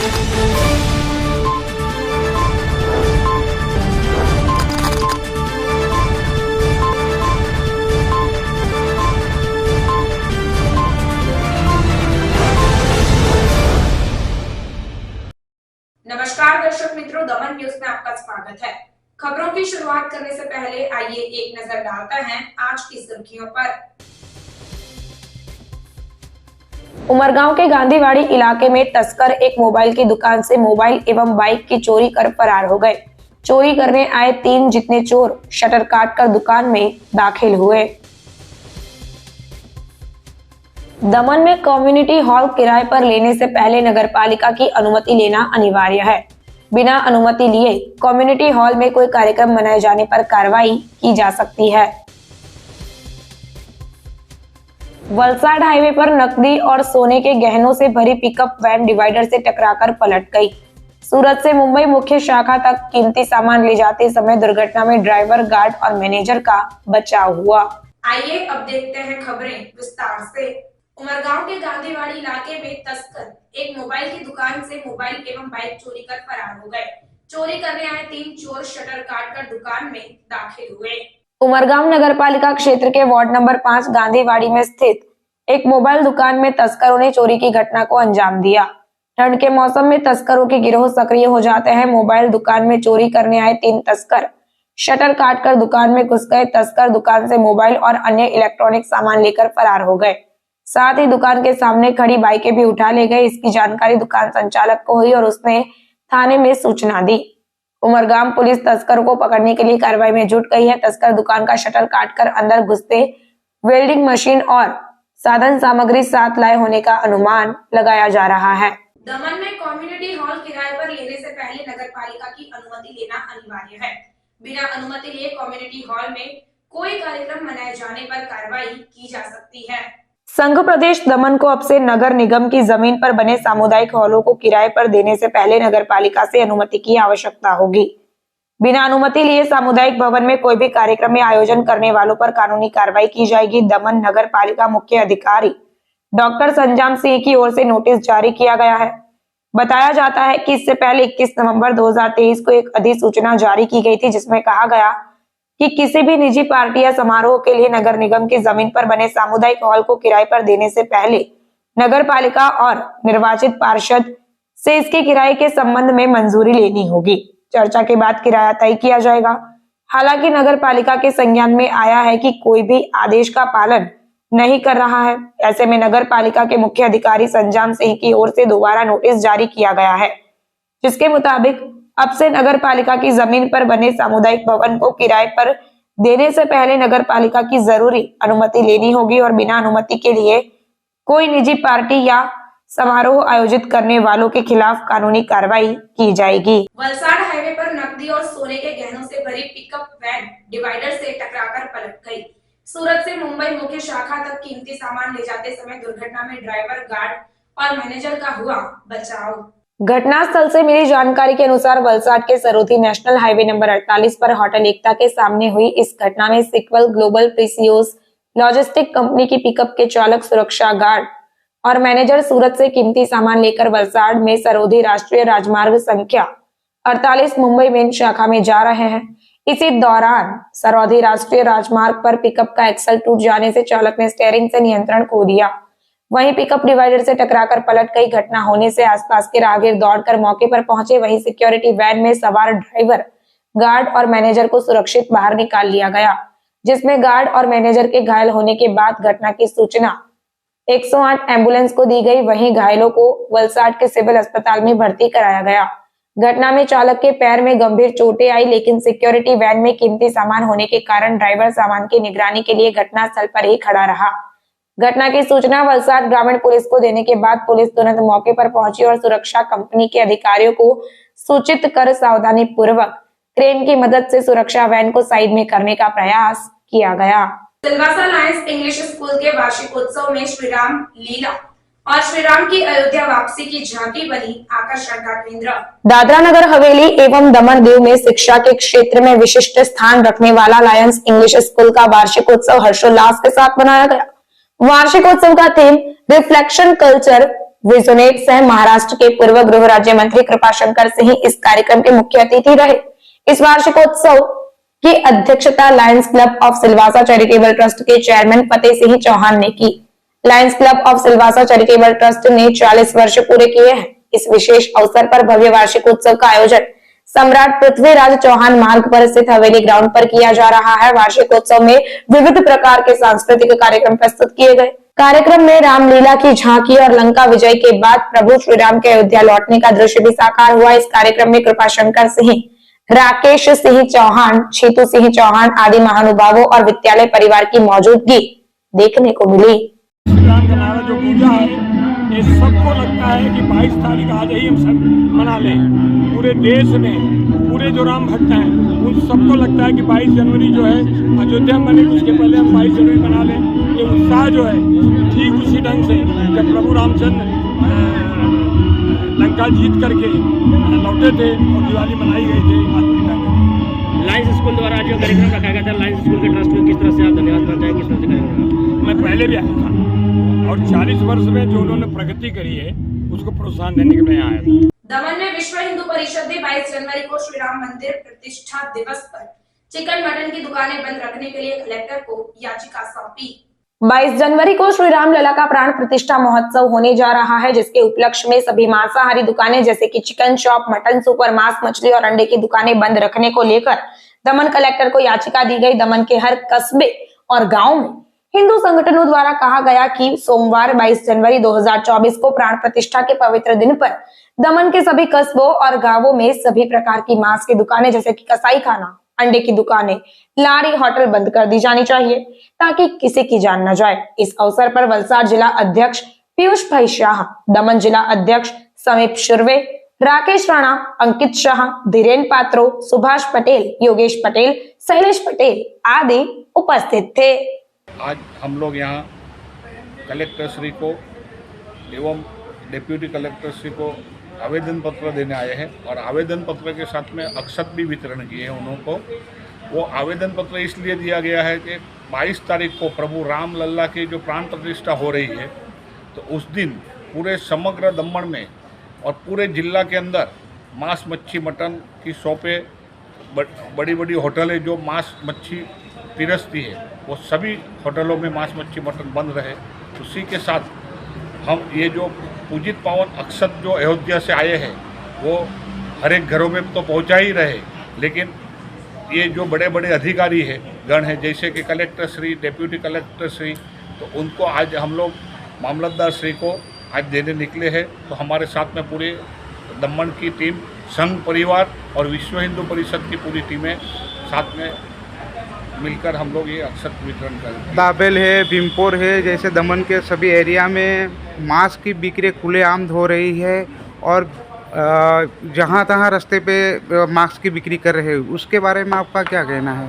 नमस्कार दर्शक मित्रों, दमन न्यूज में आपका स्वागत है। खबरों की शुरुआत करने से पहले आइए एक नजर डालते हैं आज की सुर्खियों पर। उमरगांव के गांधीवाड़ी इलाके में तस्कर एक मोबाइल की दुकान से मोबाइल एवं बाइक की चोरी कर फरार हो गए। चोरी करने आए 3 जितने चोर शटर काटकर दुकान में दाखिल हुए। दमन में कम्युनिटी हॉल किराए पर लेने से पहले नगरपालिका की अनुमति लेना अनिवार्य है। बिना अनुमति लिए कम्युनिटी हॉल में कोई कार्यक्रम मनाए जाने पर कार्रवाई की जा सकती है। वलसाड हाईवे पर नकदी और सोने के गहनों से भरी पिकअप वैन डिवाइडर से टकराकर पलट गई। सूरत से मुंबई मुख्य शाखा तक कीमती सामान ले जाते समय दुर्घटना में ड्राइवर, गार्ड और मैनेजर का बचाव हुआ। आइए अब देखते हैं खबरें विस्तार से। उमरगांव के गांधीवाड़ी इलाके में तस्कर एक मोबाइल की दुकान से मोबाइल एवं बाइक चोरी कर फरार हो गए। चोरी करने आए 3 चोर शटर काटकर दुकान में दाखिल हुए। उमरगांव नगरपालिका क्षेत्र के वार्ड नंबर 5 गांधीवाड़ी में स्थित एक मोबाइल दुकान में तस्करों ने चोरी की घटना को अंजाम दिया। ठंड के मौसम में तस्करों के गिरोह सक्रिय हो जाते हैं। मोबाइल दुकान में चोरी करने आए 3 तस्कर शटर काटकर दुकान में घुस गए। तस्कर दुकान से मोबाइल और अन्य इलेक्ट्रॉनिक सामान लेकर फरार हो गए। साथ ही दुकान के सामने खड़ी बाइकें भी उठा ले गए। इसकी जानकारी दुकान संचालक को हुई और उसने थाने में सूचना दी। उमरगांव पुलिस तस्करों को पकड़ने के लिए कार्रवाई में जुट गई है। तस्कर दुकान का शटर काटकर अंदर घुसते वेल्डिंग मशीन और साधन सामग्री साथ लाए होने का अनुमान लगाया जा रहा है। दमन में कम्युनिटी हॉल किराए पर लेने से पहले नगरपालिका की अनुमति लेना अनिवार्य है। बिना अनुमति लिए कम्युनिटी हॉल में कोई कार्यक्रम मनाए जाने पर कार्रवाई की जा सकती है। संघ प्रदेश दमन को अब से नगर निगम की जमीन पर बने सामुदायिक हॉलों को किराए पर देने से पहले नगरपालिका से अनुमति की आवश्यकता होगी। बिना अनुमति लिए सामुदायिक भवन में कोई भी कार्यक्रम में आयोजन करने वालों पर कानूनी कार्रवाई की जाएगी। दमन नगर पालिका मुख्य अधिकारी डॉक्टर संजाम सिंह की ओर से नोटिस जारी किया गया है। बताया जाता है कि इससे पहले 21 नवंबर 2023 को एक अधिसूचना जारी की गई थी, जिसमें कहा गया कि किसी भी निजी पार्टी या समारोह के लिए नगर निगम की जमीन पर बने सामुदायिक हॉल को किराए पर देने से पहले नगर पालिका और निर्वाचित पार्षद से इसके किराए के संबंध में मंजूरी लेनी होगी। चर्चा के बाद किराया तय किया जाएगा। हालांकि नगर पालिका के संज्ञान में आया है कि कोई भी आदेश का पालन नहीं कर रहा है। ऐसे में नगर पालिका के मुख्य अधिकारी संजाम सिंह की ओर से दोबारा नोटिस जारी किया गया है, जिसके मुताबिक अब से नगर पालिका की जमीन पर बने सामुदायिक भवन को किराए पर देने से पहले नगर पालिका की जरूरी अनुमति लेनी होगी और बिना अनुमति के लिए कोई निजी पार्टी या समारोह आयोजित करने वालों के खिलाफ कानूनी कार्रवाई की जाएगी। वलसाड हाईवे पर नकदी और सोने के गहनों से भरी पिकअप वैन डिवाइडर से टकराकर पलट गई। सूरत से मुंबई मुख्य शाखा तक कीमती सामान ले जाते समय दुर्घटना में ड्राइवर, गार्ड और मैनेजर का हुआ बचाव। घटनास्थल से मिली जानकारी के अनुसार वलसाड के सरोधी नेशनल हाईवे नंबर 48 पर होटल एकता के सामने हुई इस घटना में सिक्वल ग्लोबल प्रीसियोस लॉजिस्टिक कंपनी की पिकअप के चालक, सुरक्षा गार्ड और मैनेजर सूरत से कीमती सामान लेकर वलसाड में सरोधी राष्ट्रीय राजमार्ग संख्या 48 मुंबई मेन शाखा में जा रहे हैं। इसी दौरान सरोधी राष्ट्रीय राजमार्ग पर पिकअप का एक्सल टूट जाने से चालक ने स्टीयरिंग से नियंत्रण खो दिया। वहीं पिकअप डिवाइडर से टकराकर पलट गई। घटना होने से आसपास के राहगीर दौड़कर मौके पर पहुंचे। वहीं सिक्योरिटी वैन में सवार ड्राइवर, गार्ड और मैनेजर को सुरक्षित बाहर निकाल लिया गया, जिसमें गार्ड और मैनेजर के घायल होने के बाद घटना की सूचना 108 एम्बुलेंस को दी गई। वहीं घायलों को वलसाड के सिविल अस्पताल में भर्ती कराया गया। घटना में चालक के पैर में गंभीर चोटें आई, लेकिन सिक्योरिटी वैन में कीमती सामान होने के कारण ड्राइवर सामान की निगरानी के लिए घटनास्थल पर ही खड़ा रहा। घटना की सूचना वलसाड ग्रामीण पुलिस को देने के बाद पुलिस तुरंत मौके पर पहुंची और सुरक्षा कंपनी के अधिकारियों को सूचित कर सावधानी पूर्वक क्रेन की मदद से सुरक्षा वैन को साइड में करने का प्रयास किया गया। सिलवासा लायंस इंग्लिश स्कूल के वार्षिकोत्सव में श्रीराम लीला और श्रीराम की अयोध्या वापसी की झांकी बनी आकर्षण का केंद्र। दादरा नगर हवेली एवं दमन दीव में शिक्षा के क्षेत्र में विशिष्ट स्थान रखने वाला लायंस इंग्लिश स्कूल का वार्षिकोत्सव हर्षोल्लास के साथ मनाया गया। वार्षिकोत्सव का थीम रिफ्लेक्शन कल्चर विजोनेट सह महाराष्ट्र के पूर्व गृह राज्य मंत्री कृपाशंकर सिंह इस कार्यक्रम के मुख्य अतिथि रहे। इस वार्षिकोत्सव की अध्यक्षता Lions club of Silvassa charitable trust के चेयरमैन फतेह सिंह चौहान ने की। Lions club of Silvassa charitable trust ने 40 वर्ष पूरे किए हैं। इस विशेष अवसर पर भव्य वार्षिकोत्सव का आयोजन सम्राट पृथ्वीराज चौहान मार्ग पर स्थित हवेली ग्राउंड पर किया जा रहा है। वार्षिकोत्सव में विविध प्रकार के सांस्कृतिक कार्यक्रम प्रस्तुत किए गए। कार्यक्रम में रामलीला की झांकी और लंका विजय के बाद प्रभु श्री राम के अयोध्या लौटने का दृश्य भी साकार हुआ। इस कार्यक्रम में कृपाशंकर सिंह, राकेश सिंह चौहान, छीतू सिंह चौहान आदि महानुभावों और विद्यालय परिवार की मौजूदगी देखने को मिली। राम का हमारा जो पूजा है ये सबको लगता है कि 22 तारीख आज ही हम सब मना लें। पूरे देश में पूरे जो राम भक्त हैं उन सबको लगता है कि 22 जनवरी जो है अयोध्या में बने, उसके पहले हम 22 जनवरी मना लें। ये उत्साह जो है ठीक उसी ढंग से जब प्रभु रामचंद्र लंका जीत करके लौटे थे और दिवाली मनाई गई थी। लायंस स्कूल द्वारा जो कार्यक्रम रखा गया था, लायंस स्कूल के ट्रस्ट को किस तरह से आप धन्यवाद करना चाहेंगे? किस तरह से करेंगे? मैं पहले भी आया था और 40 वर्ष में जो उन्होंने प्रगति करी है उसको प्रोत्साहन देने के लिए आया था। दमन में विश्व हिंदू परिषद ने 22 जनवरी को श्री राम मंदिर प्रतिष्ठा दिवस पर चिकन मटन की दुकानें बंद रखने के लिए कलेक्टर को याचिका सौंपी। 22 जनवरी को श्री राम लला का प्राण प्रतिष्ठा महोत्सव होने जा रहा है, जिसके उपलक्ष्य में सभी मांसाहारी दुकानें जैसे कि चिकन शॉप, मटन सुपर, मांस, मछली और अंडे की दुकानें बंद रखने को लेकर दमन कलेक्टर को याचिका दी गई। दमन के हर कस्बे और गांव में हिंदू संगठनों द्वारा कहा गया कि सोमवार 22 जनवरी 2024 को प्राण प्रतिष्ठा के पवित्र दिन पर दमन के सभी कस्बों और गांवों में सभी प्रकार की मांस की दुकानें जैसे कि कसाई खाना, अंडे की दुकानें, लारी, होटल बंद कर दी जानी चाहिए ताकि किसी की जान न जाए। इस अवसर पर वलसाड जिला अध्यक्ष पीयूष भाई शाह, दमन जिला अध्यक्ष समीप शुर्वे, राकेश राणा, अंकित शाह, धीरेन पात्रो, सुभाष पटेल, योगेश पटेल, शैलेश पटेल आदि उपस्थित थे। आज हम लोग यहाँ कलेक्टर श्री को एवं डिप्यूटी कलेक्टर श्री को आवेदन पत्र देने आए हैं और आवेदन पत्र के साथ में अक्षत भी वितरण किए हैं उन्हों को। वो आवेदन पत्र इसलिए दिया गया है कि 22 तारीख को प्रभु राम लल्ला की जो प्राण प्रतिष्ठा हो रही है, तो उस दिन पूरे समग्र दमन में और पूरे जिला के अंदर मांस, मच्छी, मटन की शॉपें, बड़ी बड़ी होटलें जो मांस मच्छी पिरसती है वो सभी होटलों में मांस, मच्छी, मटन बंद रहे। उसी के साथ हम ये जो पूजित पावन अक्षत जो अयोध्या से आए हैं वो हर एक घरों में तो पहुंचा ही रहे, लेकिन ये जो बड़े बड़े अधिकारी है गण है जैसे कि collector Shri, deputy collector Shri, तो उनको आज हम लोग मामलतदार श्री को आज देने निकले हैं। तो हमारे साथ में पूरे दमन की टीम, संघ परिवार और विश्व हिंदू परिषद की पूरी टीमें साथ में मिलकर हम लोग ये अक्षत वितरण करेंगे। दाबेल है, भीमपुर है, जैसे दमन के सभी एरिया में मांस की बिक्री खुलेआम हो रही है और जहाँ तहाँ रास्ते पे मांस की बिक्री कर रहे हैं, उसके बारे में आपका क्या कहना है?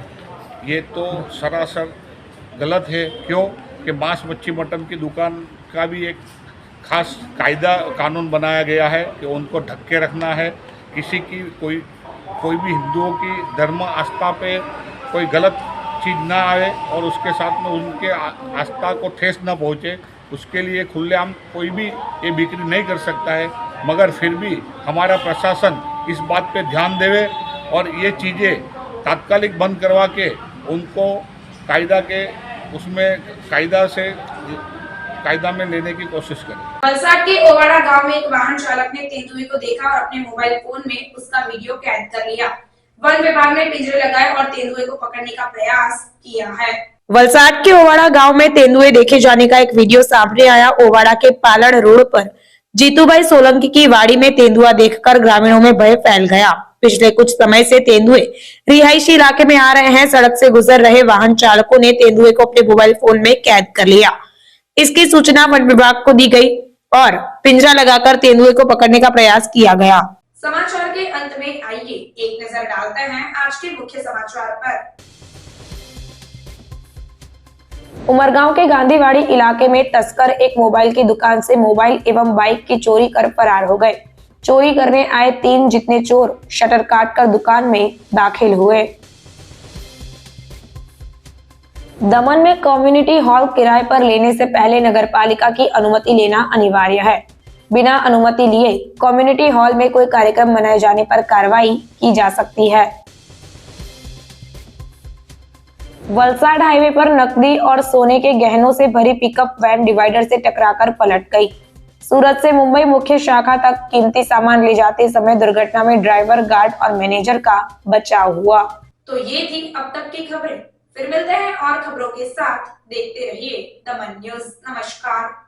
ये तो सरासर गलत है। क्यों कि मांस, मच्छी, मटन की दुकान का भी एक खास कायदा कानून बनाया गया है कि उनको ढक के रखना है। किसी की कोई भी हिंदुओं की धर्म आस्था पे कोई गलत चीज़ ना आए और उसके साथ में उनके आस्था को ठेस ना पहुँचे, उसके लिए खुलेआम कोई भी ये बिक्री नहीं कर सकता है। मगर फिर भी हमारा प्रशासन इस बात पे ध्यान देवे और ये चीज़ें तात्कालिक बंद करवा के उनको कायदा में लेने की कोशिश करें। वलसाड के ओवाड़ा गांव में एक वाहन चालक ने तेंदुए को देखा और अपने मोबाइल फोन में उसका वीडियो कैद कर लिया। वन विभाग ने पिंजरे लगाए और तेंदुए को पकड़ने का प्रयास किया है। वलसाड के ओवाड़ा गांव में तेंदुए देखे जाने का एक वीडियो सामने आया। ओवाड़ा के पालड़ रोड पर जीतूभाई सोलंकी की वाड़ी में तेंदुआ देखकर ग्रामीणों में भय फैल गया। पिछले कुछ समय से तेंदुए रिहायशी इलाके में आ रहे हैं। सड़क से गुजर रहे वाहन चालकों ने तेंदुए को अपने मोबाइल फोन में कैद कर लिया। इसकी सूचना वन विभाग को दी गई और पिंजरा लगाकर तेंदुए को पकड़ने का प्रयास किया गया। समाचार के अंत में आइए एक नजर डालते हैं आज के मुख्य समाचार पर। उमरगांव के गांधीवाड़ी इलाके में तस्कर एक मोबाइल की दुकान से मोबाइल एवं बाइक की चोरी कर फरार हो गए। चोरी करने आए 3 जितने चोर शटर काटकर दुकान में दाखिल हुए। दमन में कम्युनिटी हॉल किराए पर लेने से पहले नगरपालिका की अनुमति लेना अनिवार्य है। बिना अनुमति लिए कम्युनिटी हॉल में कोई कार्यक्रम मनाए जाने पर कार्रवाई की जा सकती है। वलसाड हाईवे पर नकदी और सोने के गहनों से भरी पिकअप वैन डिवाइडर से टकराकर पलट गई। सूरत से मुंबई मुख्य शाखा तक कीमती सामान ले जाते समय दुर्घटना में ड्राइवर, गार्ड और मैनेजर का बचाव हुआ। तो ये थी अब तक की खबरें। फिर मिलते हैं और खबरों के साथ। देखते रहिए दमन न्यूज। नमस्कार।